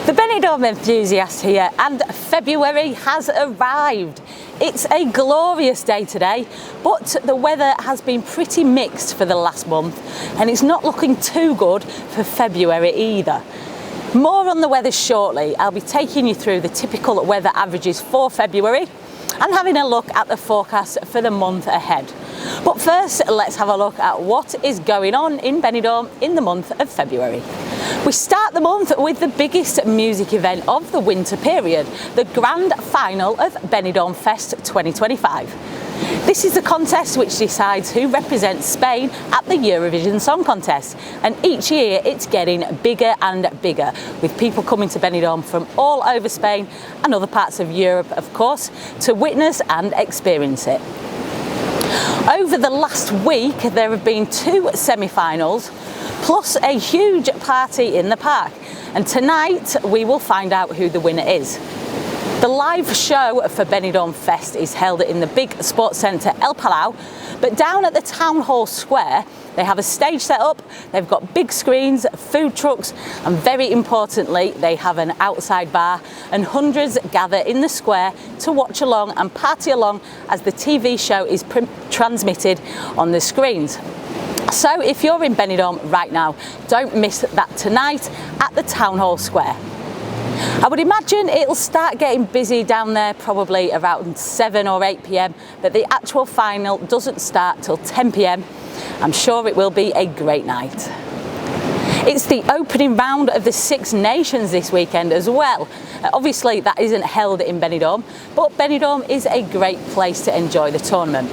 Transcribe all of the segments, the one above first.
The Benidorm Enthusiast here, and February has arrived. It's a glorious day today, but the weather has been pretty mixed for the last month, and it's not looking too good for February either. More on the weather shortly. I'll be taking you through the typical weather averages for February and having a look at the forecast for the month ahead. But first, let's have a look at what is going on in Benidorm in the month of February. We start the month with the biggest music event of the winter period, the grand final of Benidorm Fest 2025. This is the contest which decides who represents Spain at the Eurovision Song Contest, and each year it's getting bigger and bigger, with people coming to Benidorm from all over Spain and other parts of Europe, of course, to witness and experience it. Over the last week there have been two semi-finals plus a huge party in the park, and tonight we will find out who the winner is. The live show for Benidorm Fest is held in the big sports centre El Palau, but down at the Town Hall Square they have a stage set up, they've got big screens, food trucks, and very importantly they have an outside bar, and hundreds gather in the square to watch along and party along as the TV show is transmitted on the screens. So if you're in Benidorm right now, don't miss that tonight at the Town Hall Square. I would imagine it'll start getting busy down there probably around 7 or 8 p.m, but the actual final doesn't start till 10 p.m. I'm sure it will be a great night. It's the opening round of the Six Nations this weekend as well. Obviously that isn't held in Benidorm, but Benidorm is a great place to enjoy the tournament.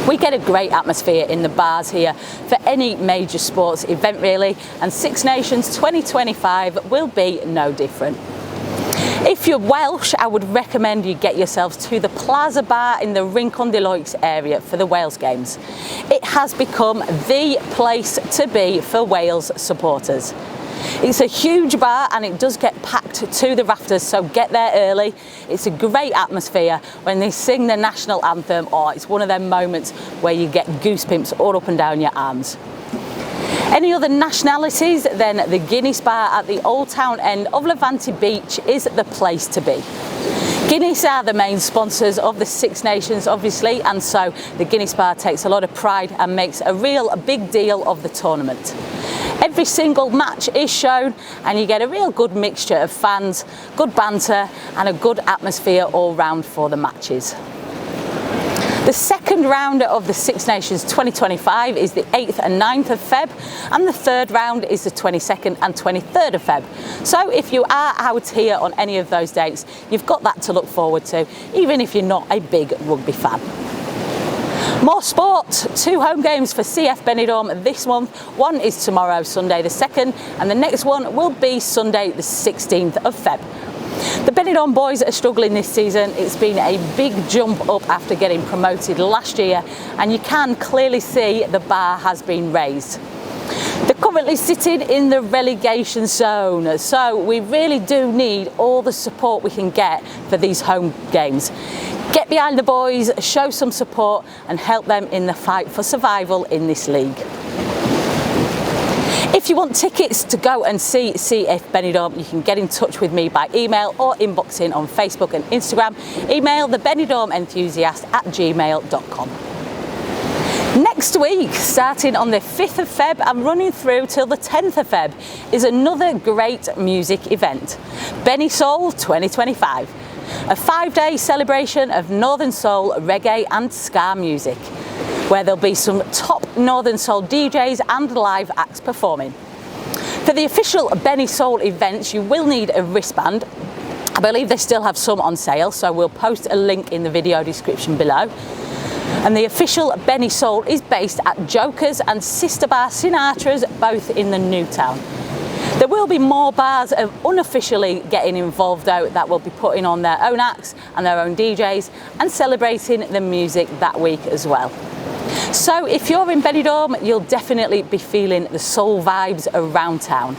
We get a great atmosphere in the bars here for any major sports event really, and Six Nations 2025 will be no different. If you're Welsh, I would recommend you get yourselves to the Plaza Bar in the Rincon de Loix area for the Wales games. It has become the place to be for Wales supporters. It's a huge bar and it does get packed to the rafters, so get there early. It's a great atmosphere when they sing the national anthem. Oh, it's one of them moments where you get goosebumps all up and down your arms. Any other nationalities? Then the Guinness bar at the Old Town end of Levante Beach is the place to be. Guinness are the main sponsors of the Six Nations obviously, and so the Guinness bar takes a lot of pride and makes a real big deal of the tournament. Every single match is shown and you get a real good mixture of fans, good banter and a good atmosphere all round for the matches. The second round of the Six Nations 2025 is the 8th and 9th of Feb, and the third round is the 22nd and 23rd of Feb. So if you are out here on any of those dates, you've got that to look forward to, even if you're not a big rugby fan. More sport, two home games for CF Benidorm this month. One is tomorrow, Sunday the 2nd, and the next one will be Sunday the 16th of Feb. The Benidorm boys are struggling this season. It's been a big jump up after getting promoted last year, and you can clearly see the bar has been raised. They're currently sitting in the relegation zone, so we really do need all the support we can get for these home games. Get behind the boys, show some support and help them in the fight for survival in this league. If you want tickets to go and see CF Benidorm, you can get in touch with me by email or inboxing on Facebook and Instagram. Email thebenidormenthusiast@gmail.com. Next week, starting on the 5th of Feb and running through till the 10th of Feb, is another great music event, Beni Soul 2025. A 5-day celebration of Northern Soul, reggae and ska music, where there'll be some top Northern Soul DJs and live acts performing. For the official Beni Soul events, you will need a wristband. I believe they still have some on sale, so we'll post a link in the video description below. And the official Beni Soul is based at Joker's and Sister Bar Sinatra's, both in the New Town. There will be more bars unofficially getting involved though, that will be putting on their own acts and their own DJs and celebrating the music that week as well. So if you're in Benidorm, you'll definitely be feeling the soul vibes around town.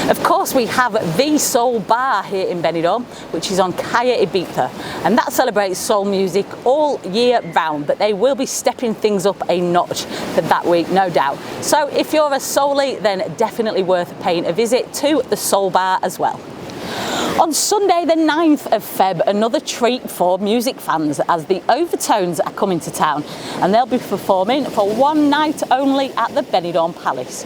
Of course, we have the Soul Bar here in Benidorm, which is on Calle Ibiza, and that celebrates soul music all year round, but they will be stepping things up a notch for that week, no doubt. So if you're a soulie, then definitely worth paying a visit to the Soul Bar as well. On Sunday the 9th of Feb, another treat for music fans as the Overtones are coming to town, and they'll be performing for one night only at the Benidorm Palace.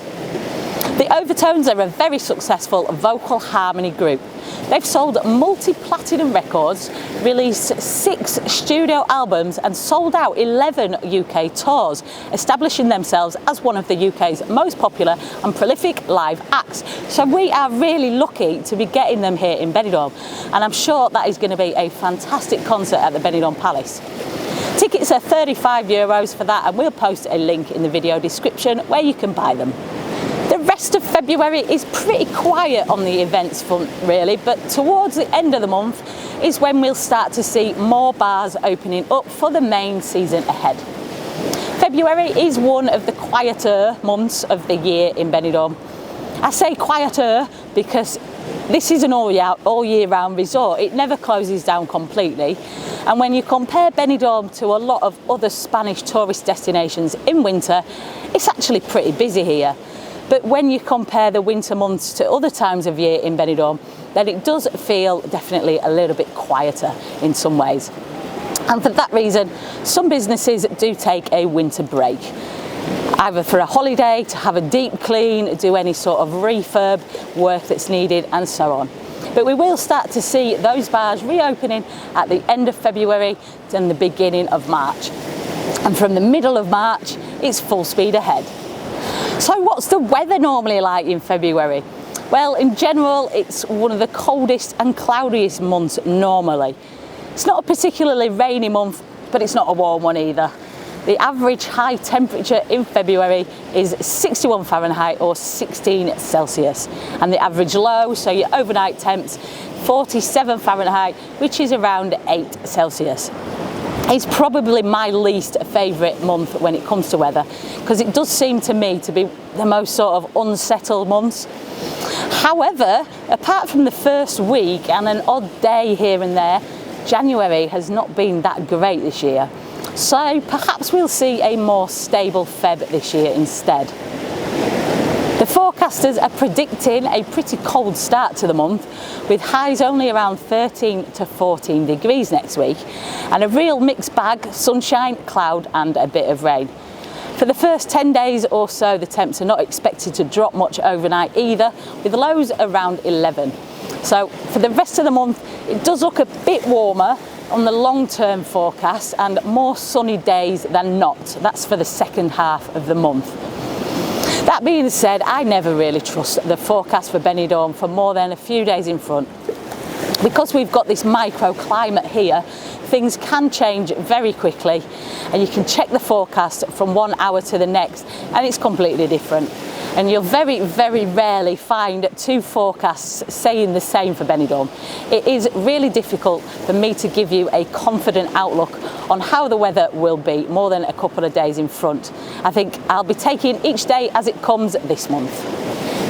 The Overtones are a very successful vocal harmony group. They've sold multi-platinum records, released 6 studio albums and sold out 11 UK tours, establishing themselves as one of the UK's most popular and prolific live acts. So we are really lucky to be getting them here in Benidorm, and I'm sure that is going to be a fantastic concert at the Benidorm Palace. Tickets are €35 for that, and we'll post a link in the video description where you can buy them. The rest of February is pretty quiet on the events front really, but towards the end of the month is when we'll start to see more bars opening up for the main season ahead. February is one of the quieter months of the year in Benidorm. I say quieter because this is an all year round resort. It never closes down completely. And when you compare Benidorm to a lot of other Spanish tourist destinations in winter, it's actually pretty busy here. But when you compare the winter months to other times of year in Benidorm, then it does feel definitely a little bit quieter in some ways. And for that reason, some businesses do take a winter break, either for a holiday, to have a deep clean, do any sort of refurb work that's needed, and so on. But we will start to see those bars reopening at the end of February and the beginning of March. And from the middle of March, it's full speed ahead. So what's the weather normally like in February? Well, in general, it's one of the coldest and cloudiest months normally. It's not a particularly rainy month, but it's not a warm one either. The average high temperature in February is 61 Fahrenheit or 16 Celsius. And the average low, so your overnight temps, 47 Fahrenheit, which is around 8 Celsius. It's probably my least favourite month when it comes to weather, because it does seem to me to be the most sort of unsettled months. However, apart from the first week and an odd day here and there, January has not been that great this year. So perhaps we'll see a more stable Feb this year instead. The forecasters are predicting a pretty cold start to the month, with highs only around 13 to 14 degrees next week, and a real mixed bag: sunshine, cloud and a bit of rain. For the first 10 days or so, the temps are not expected to drop much overnight either, with lows around 11. So for the rest of the month, it does look a bit warmer on the long-term forecast and more sunny days than not. That's for the second half of the month. That being said, I never really trust the forecast for Benidorm for more than a few days in front. Because we've got this microclimate here, things can change very quickly, and you can check the forecast from 1 hour to the next and it's completely different. And you'll very, very rarely find 2 forecasts saying the same for Benidorm. It is really difficult for me to give you a confident outlook on how the weather will be more than a couple of days in front. I think I'll be taking each day as it comes this month.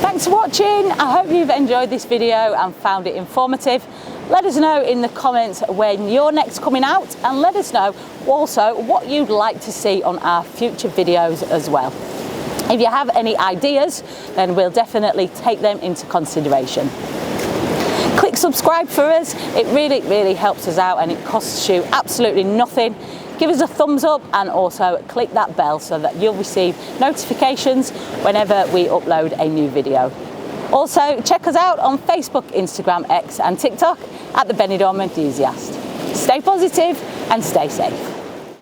Thanks for watching. I hope you've enjoyed this video and found it informative. Let us know in the comments when you're next coming out, and let us know also what you'd like to see on our future videos as well. If you have any ideas, then we'll definitely take them into consideration. Click subscribe for us. It really, really helps us out, and it costs you absolutely nothing. Give us a thumbs up and also click that bell so that you'll receive notifications whenever we upload a new video. Also, check us out on Facebook, Instagram, X and TikTok at the Benidorm Enthusiast. Stay positive and stay safe.